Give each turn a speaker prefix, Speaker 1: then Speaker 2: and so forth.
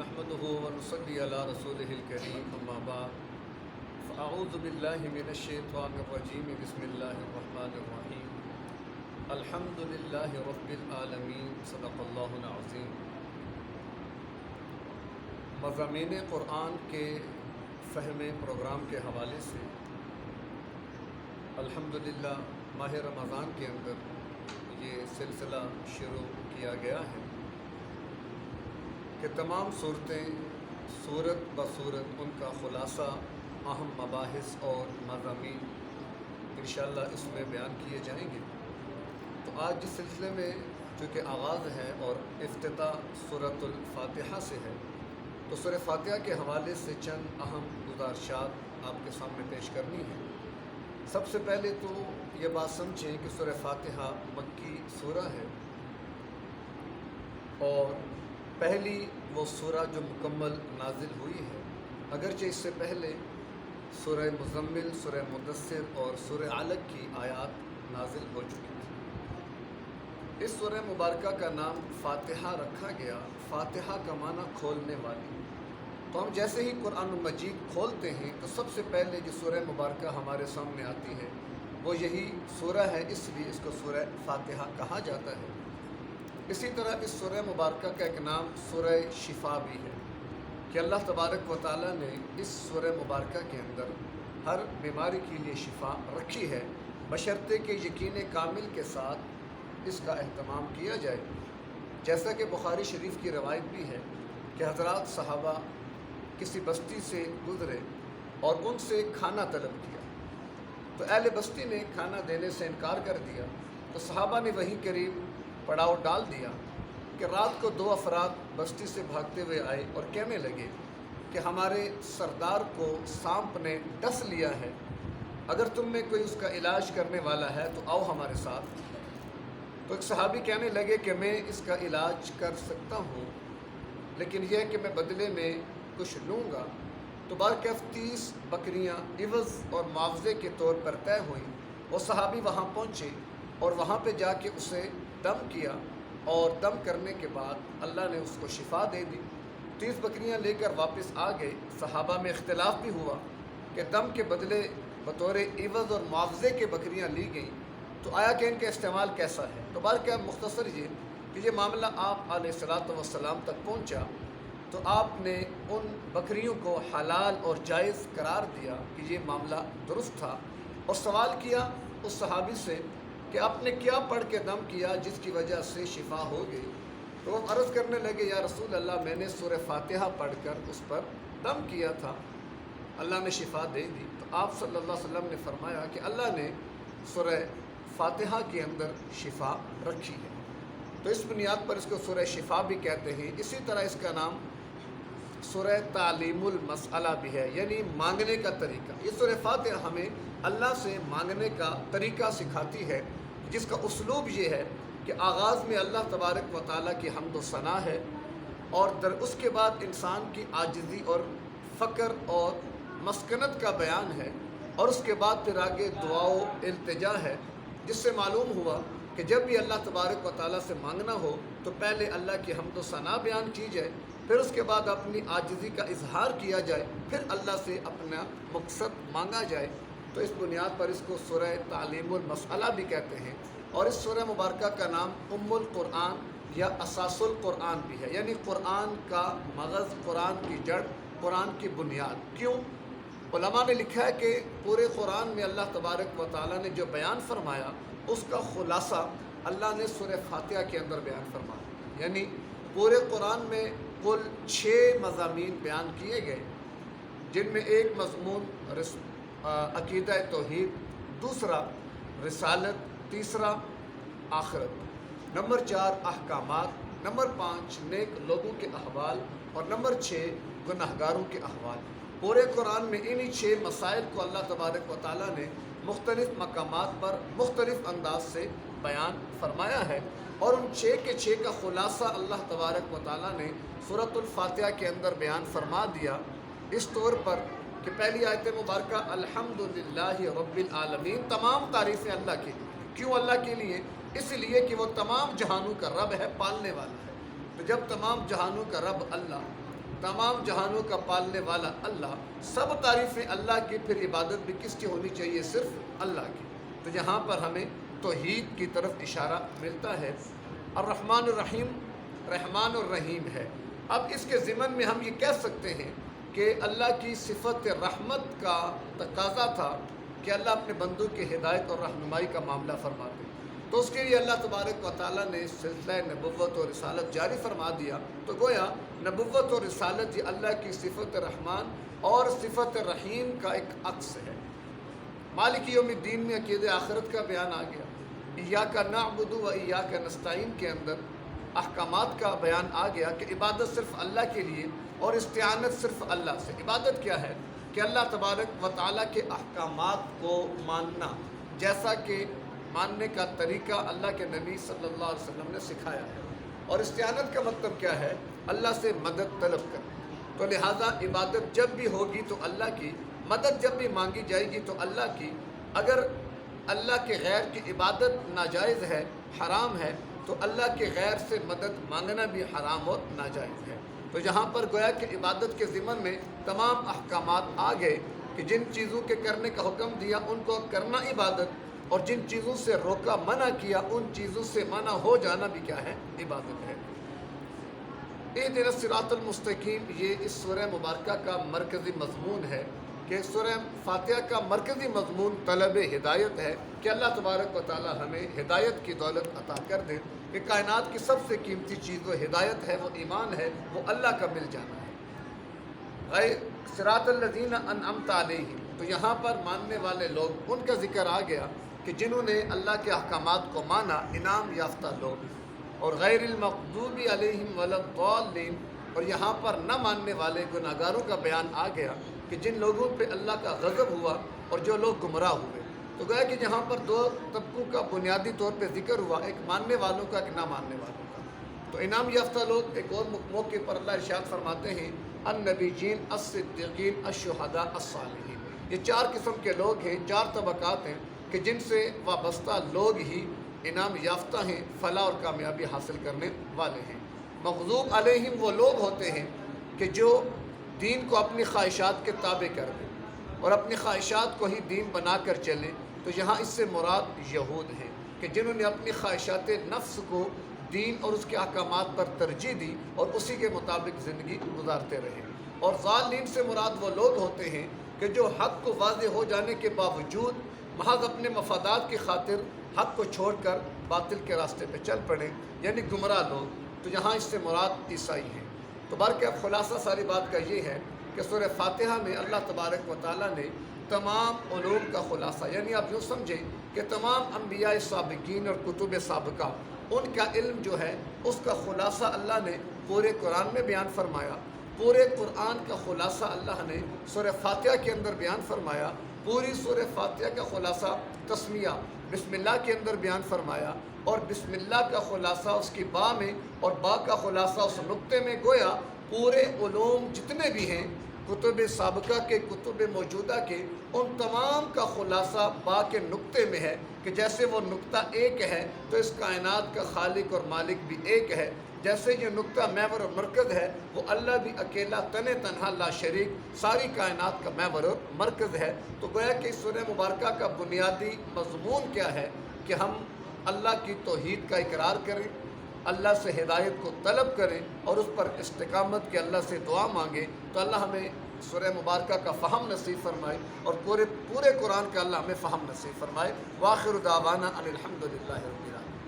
Speaker 1: نحمده ونصلي على رسوله الكريم اما بعد فاعوذ بالله من الشيطان الرجيم بسم الله الرحمن الرحيم الحمد لله رب العالمين صدق الله العظيم۔ مضامین قرآن کے فہم پروگرام کے حوالے سے الحمدللہ ماہ رمضان کے اندر یہ سلسلہ شروع کیا گیا ہے کہ تمام صورتیں صورت بصورت ان کا خلاصہ اہم مباحث اور مضامین انشاءاللہ اس میں بیان کیے جائیں گے۔ تو آج جس سلسلے میں چونکہ آغاز ہے اور افتتاح سورۃ الفاتحہ سے ہے تو سورہ فاتحہ کے حوالے سے چند اہم گزارشات آپ کے سامنے پیش کرنی ہے۔ سب سے پہلے تو یہ بات سمجھیں کہ سورہ فاتحہ مکی سورہ ہے اور پہلی وہ سورہ جو مکمل نازل ہوئی ہے، اگرچہ اس سے پہلے سورہ مزمل، سورہ مدثر اور سورہ علق کی آیات نازل ہو چکی تھی۔ اس سورہ مبارکہ کا نام فاتحہ رکھا گیا۔ فاتحہ کا معنی کھولنے والی۔ تو ہم جیسے ہی قرآن مجید کھولتے ہیں تو سب سے پہلے جو سورہ مبارکہ ہمارے سامنے آتی ہے وہ یہی سورہ ہے، اس لیے اس کو سورہ فاتحہ کہا جاتا ہے۔ اسی طرح اس سورہ مبارکہ کا ایک نام سورہ شفا بھی ہے کہ اللہ تبارک و تعالیٰ نے اس سورہ مبارکہ کے اندر ہر بیماری کے لیے شفا رکھی ہے، بشرطے کہ یقین کامل کے ساتھ اس کا اہتمام کیا جائے۔ جیسا کہ بخاری شریف کی روایت بھی ہے کہ حضرات صحابہ کسی بستی سے گزرے اور ان سے کھانا طلب کیا تو اہل بستی نے کھانا دینے سے انکار کر دیا، تو صحابہ نے وہیں قریب پڑاؤ ڈال دیا کہ رات کو 2 افراد بستی سے بھاگتے ہوئے آئے اور کہنے لگے کہ ہمارے سردار کو سانپ نے ڈس لیا ہے، اگر تم میں کوئی اس کا علاج کرنے والا ہے تو آؤ ہمارے ساتھ۔ تو ایک صحابی کہنے لگے کہ میں اس کا علاج کر سکتا ہوں، لیکن یہ کہ میں بدلے میں کچھ لوں گا۔ تو بارکیف 30 بکریاں عوض اور معاوضے کے طور پر طے ہوئیں۔ وہ صحابی وہاں پہنچے اور وہاں پہ جا کے اسے دم کیا اور دم کرنے کے بعد اللہ نے اس کو شفا دے دی۔ 30 بکریاں لے کر واپس آ گئے۔ صحابہ میں اختلاف بھی ہوا کہ دم کے بدلے بطور عوض اور معاوضے کے بکریاں لی گئیں تو آیا کہ ان کا استعمال کیسا ہے۔ تو بارکہ مختصر یہ کہ یہ معاملہ آپ علیہ الصلاۃ والسلام تک پہنچا تو آپ نے ان بکریوں کو حلال اور جائز قرار دیا کہ یہ معاملہ درست تھا، اور سوال کیا اس صحابی سے کہ آپ نے کیا پڑھ کے دم کیا جس کی وجہ سے شفا ہو گئی۔ تو وہ عرض کرنے لگے یا رسول اللہ میں نے سورہ فاتحہ پڑھ کر اس پر دم کیا تھا، اللہ نے شفا دے دی۔ تو آپ صلی اللہ علیہ وسلم نے فرمایا کہ اللہ نے سورہ فاتحہ کے اندر شفا رکھی ہے، تو اس بنیاد پر اس کو سورہ شفا بھی کہتے ہیں۔ اسی طرح اس کا نام سورہ تعلیم المسئلہ بھی ہے، یعنی مانگنے کا طریقہ۔ یہ سورہ فاتحہ ہمیں اللہ سے مانگنے کا طریقہ سکھاتی ہے، جس کا اسلوب یہ ہے کہ آغاز میں اللہ تبارک و تعالیٰ کی حمد و ثنا ہے، اور اس کے بعد انسان کی عاجزی اور فقر اور مسکنت کا بیان ہے، اور اس کے بعد پھر آگے دعا و التجا ہے، جس سے معلوم ہوا کہ جب بھی اللہ تبارک و تعالیٰ سے مانگنا ہو تو پہلے اللہ کی حمد و ثنا بیان کی جائے، پھر اس کے بعد اپنی عاجزی کا اظہار کیا جائے، پھر اللہ سے اپنا مقصد مانگا جائے۔ تو اس بنیاد پر اس کو سورہ تعلیم المسئلہ بھی کہتے ہیں، اور اس سورہ مبارکہ کا نام ام القرآن یا اساس القرآن بھی ہے، یعنی قرآن کا مغز، قرآن کی جڑ، قرآن کی بنیاد۔ کیوں؟ علماء نے لکھا ہے کہ پورے قرآن میں اللہ تبارک و تعالیٰ نے جو بیان فرمایا اس کا خلاصہ اللہ نے سورہ فاتحہ کے اندر بیان فرمایا، یعنی پورے قرآن میں کل 6 مضامین بیان کیے گئے، جن میں ایک مضمون عقیدہ توحید، دوسرا رسالت، تیسرا آخرت، نمبر 4 احکامات، نمبر 5 نیک لوگوں کے احوال، اور نمبر 6 گناہگاروں کے احوال۔ پورے قرآن میں انہی 6 مسائل کو اللہ تبارک و تعالیٰ نے مختلف مقامات پر مختلف انداز سے بیان فرمایا ہے، اور ان 6 کے 6 کا خلاصہ اللہ تبارک و تعالیٰ نے سورۃ الفاتحہ کے اندر بیان فرما دیا، اس طور پر کہ پہلی آیت مبارکہ الحمدللہ رب العالمین، تمام تعریفیں اللہ کی۔ کیوں اللہ کے لیے؟ اس لیے کہ وہ تمام جہانوں کا رب ہے، پالنے والا ہے۔ تو جب تمام جہانوں کا رب اللہ तमाम जहानों का पालने वाला अल्लाह, सब तारीफ़ें अल्लाह की, फिर इबादत भी किसकी होनी चाहिए? सिर्फ अल्लाह की। तो यहाँ पर हमें तौहीद की तरफ इशारा मिलता है। अर्रहमान अर्रहीम, रहमान और रहीम है। अब इसके ज़िमन में हम ये कह सकते हैं कि अल्लाह की सिफ़त रहमत का तकाज़ा था कि अल्लाह अपने बंदों की हिदायत और रहनुमाई का मामला फरमाते। तो उसके लिए अल्लाह तबारक व तआला ने सिलसिला नबुव्वत और रिसालत जारी फरमा दिया। तो गोया नबुव्वत और रिसालत ये अल्लाह की सिफ़त रहमान और सिफ़त रहीम का एक अक्स है। मालिक यौमिद्दीन में अक़ीदे आखिरत का बयान आ गया। इय्याका नअबुदु व इय्याका नस्तईन के अंदर अहकामात का बयान आ गया कि इबादत सिर्फ़ अल्लाह के लिए और इस्तिआनत सिर्फ़ अल्लाह से। इबादत क्या है? कि अल्लाह तबारक व तआला के अहकामात को मानना, जैसा कि मानने का तरीका अल्लाह के नबी सल्लल्लाहु अलैहि वसल्लम ने सिखाया है। और इस्तिआनत का मतलब क्या है? अल्लाह से मदद तलब कर। तो लिहाजा इबादत जब भी होगी तो अल्लाह की, मदद जब भी मांगी जाएगी तो अल्लाह की। अगर अल्लाह के गैर की इबादत नाजायज़ है, हराम है, तो अल्लाह के गैर से मदद मांगना भी हराम और नाजायज़ है। तो यहाँ पर गोया कि इबादत के ज़िमन में तमाम अहकामात आ गए कि जिन चीज़ों के करने का हुक्म दिया उनको करना इबादत, और जिन चीज़ों से रोका, मना किया, उन चीज़ों से मना हो जाना भी क्या है? इबादत है। इहदिनस सिरातल मुस्तकीम, ये इस सूरह मुबारका का मरकज़ी मज़मून है कि सूरह फातिहा का मरकज़ी मज़मून तलब हिदायत है कि अल्लाह तबारक व तआला हमें हिदायत की दौलत अता कर दे कि कायनात की सबसे कीमती चीज़ वो हिदायत है, वो ईमान है, वो अल्लाह का मिल जाना है। गैर सिरातल लज़ीना अनअमता अलैहिम, तो यहाँ पर मानने वाले लोग, उनका ज़िक्र आ गया कि जिन्होंने अल्लाह के अहकामात को माना, इनाम याफ्ता लोग। और गैरिल मग़दूबी अलैहिम वलद्दाल्लीन, और यहाँ पर न मानने वाले गुनाहगारों का बयान आ गया कि जिन लोगों पे अल्लाह का गज़ब हुआ और जो लोग गुमराह हुए। तो गया कि यहाँ पर दो तबकों का बुनियादी तौर पे ज़िक्र हुआ, एक मानने वालों का, एक ना मानने वालों का। तो इनाम याफ्ता लोग एक और मौके पर अल्लाह इरशाद फरमाते हैं, अन्नबीयीन, अस्सिद्दीक़ीन, अश्शुहदा, अस्सालिहीन। ये चार किस्म के लोग हैं, चार तबक़ात हैं कि जिनसे वाबस्ता लोग ही इनाम याफ्ता हैं, फलाह और कामयाबी हासिल करने वाले हैं। मग़ज़ूब अलैहिम वो लोग होते हैं कि जो दीन को अपनी ख्वाहिशात के ताबे कर दें और अपनी ख्वाहिशात को ही दीन बना कर चलें। तो यहाँ इससे मुराद यहूद हैं कि जिन्होंने अपनी ख्वाहिशात नफ्स को दीन और उसके अहकामात पर तरजीह दी और उसी के मुताबिक ज़िंदगी गुजारते रहे। और ज़ालिमीन से मुराद वो लोग होते हैं कि जो हक़ को वाज़ेह हो जाने के बावजूद महज अपने मफादात की खातिर हक़ को छोड़कर बातिल के रास्ते पे चल पड़े, यानी गुमराह लोग। तो यहाँ इससे मुराद ईसाई हैं। तो बल्कि खुलासा सारी बात का ये है कि सूरह फातिहा में अल्लाह तबारक व तआला ने तमाम उलूम का खुलासा, यानी आप यूँ समझें कि तमाम अम्बिया साबिकीन और कुतुब साबिका, उनका इल्म जो है उसका खुलासा अल्लाह ने पूरे कुरान में बयान फरमाया। पूरे कुरान का खुलासा अल्लाह ने सूरह फातिहा के अंदर बयान फरमाया। पूरी सूरह फातिहा का खुलासा तस्मिया बिस्मिल्लाह के अंदर बयान फरमाया, और बिस्मिल्लाह का खुलासा उसकी बा में, और बा का खुलासा उस नुक्ते में। गोया पूरे उलूम जितने भी हैं, कुतुब साबिका के, कुतुब मौजूदा के, उन तमाम का खुलासा बा के नुक्ते में है कि जैसे वो नुक्ता एक है तो इस कायनात का खालिक और मालिक भी एक है। जैसे ये नुक्ता महवर और मरकज़ है, वो अल्लाह भी अकेला तने तनहा ला शरीक सारी कायनात का महवर और मरकज़ है। तो गोया कि इस सूरह मुबारका का बुनियादी मज़मून क्या है कि हम अल्लाह की तौहीद का इकरार करें, अल्लाह से हिदायत को तलब करें और उस पर इस्तिकामत के अल्लाह से दुआ मांगें। तो अल्लाह हमें सूरह मुबारका का फ़हम नसीब फरमाए और पूरे कुरान का अल्लाह हमें फ़हम नसीब फरमाए। वाखिर दावाना अनिल हम्दुलिल्लाहि रब्बिल आलमीन।